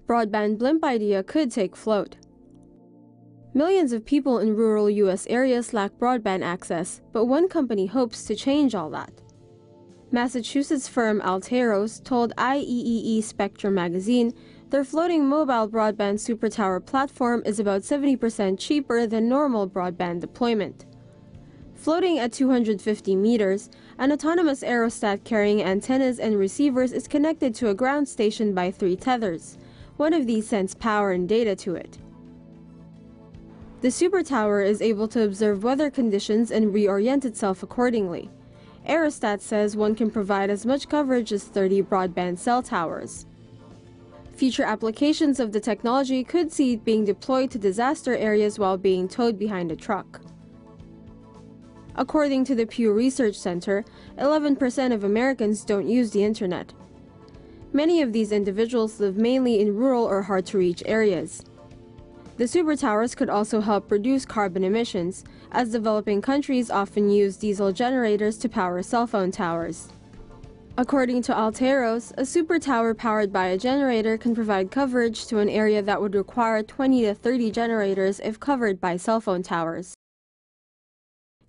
broadband blimp idea could take float. Millions of people in rural U.S. areas lack broadband access, but one company hopes to change all that. Massachusetts firm Altaeros told IEEE Spectrum magazine their floating mobile broadband supertower platform is about 70% cheaper than normal broadband deployment. Floating at 250 meters, an autonomous aerostat carrying antennas and receivers is connected to a ground station by 3 tethers. One of these sends power and data to it. The supertower is able to observe weather conditions and reorient itself accordingly. Aerostat says one can provide as much coverage as 30 broadband cell towers. Future applications of the technology could see it being deployed to disaster areas while being towed behind a truck. According to the Pew Research Center, 11% of Americans don't use the internet. Many of these individuals live mainly in rural or hard-to-reach areas. The supertowers could also help reduce carbon emissions, as developing countries often use diesel generators to power cell phone towers. According to Altaeros, a supertower powered by a generator can provide coverage to an area that would require 20 to 30 generators if covered by cell phone towers.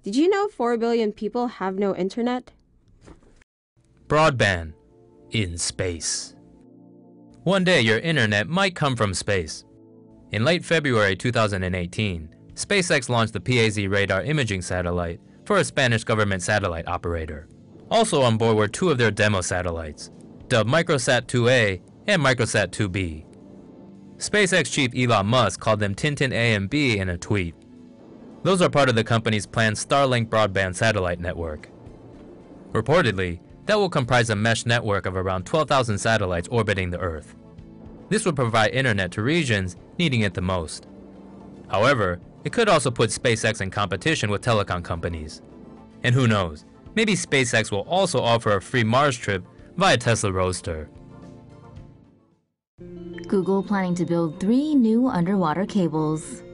Did you know 4 billion people have no internet? Broadband in space. One day your internet might come from space. In late February 2018, SpaceX launched the PAZ radar imaging satellite for a Spanish government satellite operator. Also on board were 2 of their demo satellites, dubbed Microsat-2A and Microsat-2B. SpaceX chief Elon Musk called them Tintin A and B in a tweet. Those are part of the company's planned Starlink broadband satellite network. Reportedly, that will comprise a mesh network of around 12,000 satellites orbiting the Earth. This would provide internet to regions needing it the most. However, it could also put SpaceX in competition with telecom companies. And who knows, maybe SpaceX will also offer a free Mars trip via Tesla Roadster. Google planning to build 3 new underwater cables.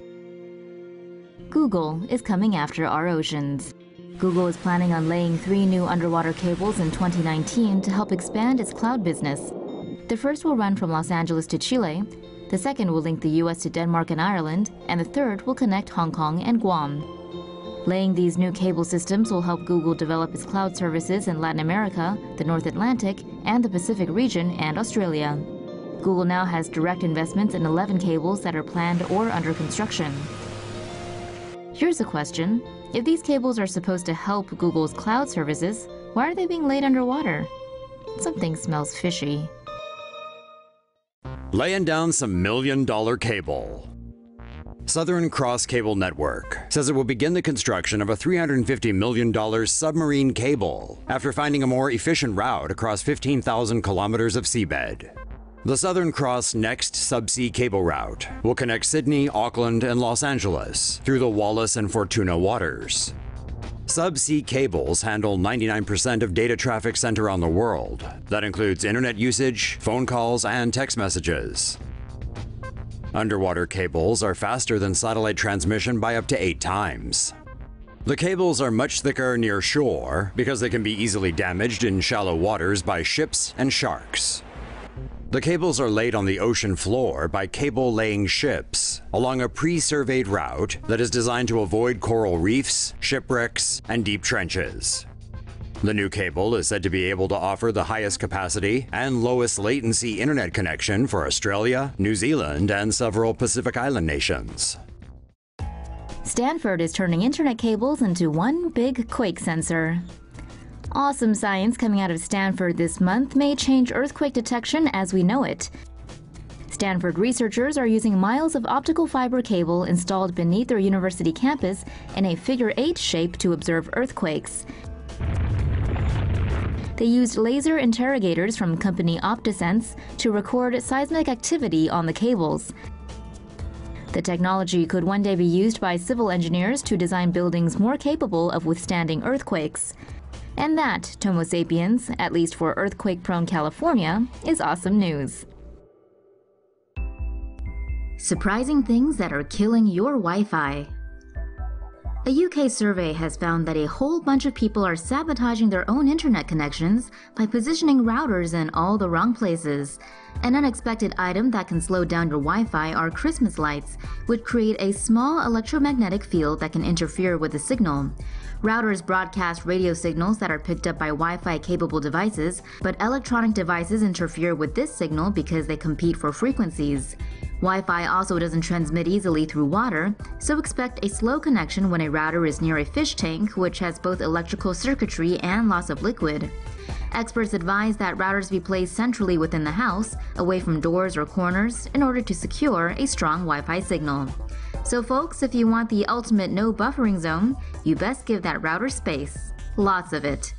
Google is coming after our oceans. Google is planning on laying 3 new underwater cables in 2019 to help expand its cloud business. The first will run from Los Angeles to Chile, the second will link the US to Denmark and Ireland, and the third will connect Hong Kong and Guam. Laying these new cable systems will help Google develop its cloud services in Latin America, the North Atlantic, and the Pacific region and Australia. Google now has direct investments in 11 cables that are planned or under construction. Here's a question. If these cables are supposed to help Google's cloud services, why are they being laid underwater? Something smells fishy. Laying down some million-dollar cable. Southern Cross Cable Network says it will begin the construction of a $350 million submarine cable after finding a more efficient route across 15,000 kilometers of seabed. The Southern Cross Next subsea cable route will connect Sydney, Auckland, and Los Angeles through the Wallis and Fortuna waters. Subsea cables handle 99% of data traffic sent around the world. That includes internet usage, phone calls, and text messages. Underwater cables are faster than satellite transmission by up to 8 times. The cables are much thicker near shore because they can be easily damaged in shallow waters by ships and sharks. The cables are laid on the ocean floor by cable-laying ships along a pre-surveyed route that is designed to avoid coral reefs, shipwrecks, and deep trenches. The new cable is said to be able to offer the highest capacity and lowest latency internet connection for Australia, New Zealand, and several Pacific Island nations. Stanford is turning internet cables into one big quake sensor. Awesome science coming out of Stanford this month may change earthquake detection as we know it. Stanford researchers are using miles of optical fiber cable installed beneath their university campus in a figure-8 shape to observe earthquakes. They used laser interrogators from company OptiSense to record seismic activity on the cables. The technology could one day be used by civil engineers to design buildings more capable of withstanding earthquakes. And that, Tomo sapiens, at least for earthquake-prone California, is awesome news. Surprising things that are killing your Wi-Fi. A UK survey has found that a whole bunch of people are sabotaging their own internet connections by positioning routers in all the wrong places. An unexpected item that can slow down your Wi-Fi are Christmas lights, which create a small electromagnetic field that can interfere with the signal. Routers broadcast radio signals that are picked up by Wi-Fi capable devices, but electronic devices interfere with this signal because they compete for frequencies. Wi-Fi also doesn't transmit easily through water, so expect a slow connection when a router is near a fish tank, which has both electrical circuitry and loss of liquid. Experts advise that routers be placed centrally within the house, away from doors or corners, in order to secure a strong Wi-Fi signal. So folks, if you want the ultimate no buffering zone, you best give that router space. Lots of it.